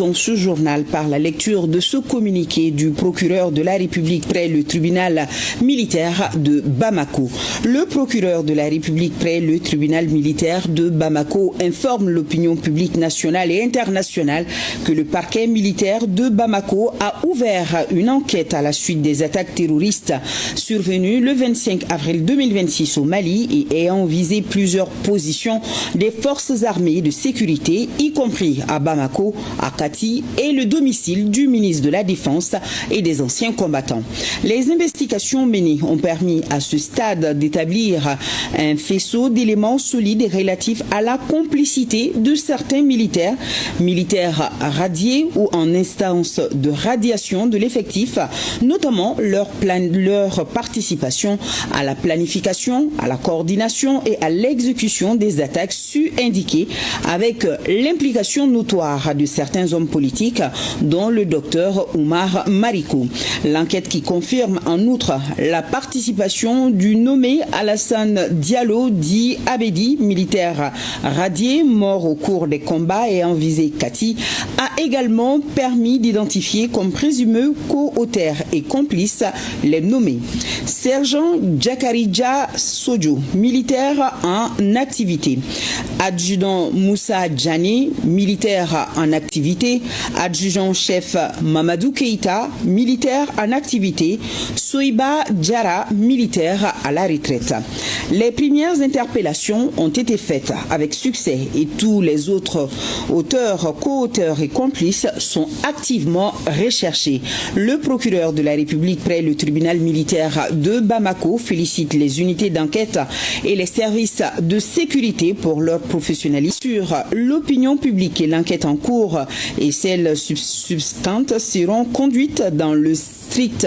Dans ce journal, par la lecture de ce communiqué du procureur de la République près le tribunal militaire de Bamako. Le procureur de la République près le tribunal militaire de Bamako informe l'opinion publique nationale et internationale que le parquet militaire de Bamako a ouvert une enquête à la suite des attaques terroristes survenues le 25 avril 2026 au Mali et ayant visé plusieurs positions des forces armées de sécurité, y compris à Bamako, à Kati et le domicile du ministre de la Défense et des anciens combattants. Les investigations menées ont permis à ce stade d'établir un faisceau d'éléments solides et relatifs à la complicité de certains militaires radiés ou en instance de radiation de l'effectif, notamment leur participation à la planification, à la coordination et à l'exécution des attaques su-indiquées avec l'implication notoire de certains hommes politiques, dont le docteur Oumar Marikou. L'enquête qui confirme en outre la participation du nommé Alassane Diallo dit Abedi, militaire radié, mort au cours des combats et en visé Kati, a également permis d'identifier comme présumés co-auteurs et complices les nommés Sergent Djakarija Sojo, militaire en activité, adjudant Moussa Djani, militaire en activité, adjudant-chef Mamadou Keïta, militaire en activité, Soiba Djara, militaire à la retraite. Les premières interpellations ont été faites avec succès et tous les autres auteurs, co-auteurs et complices sont activement recherchés. Le procureur de la République près le tribunal militaire de Bamako félicite les unités d'enquête et les services de sécurité pour leur professionnalisme sur l'opinion publique et l'enquête en cours et celles substantes seront conduites dans le strict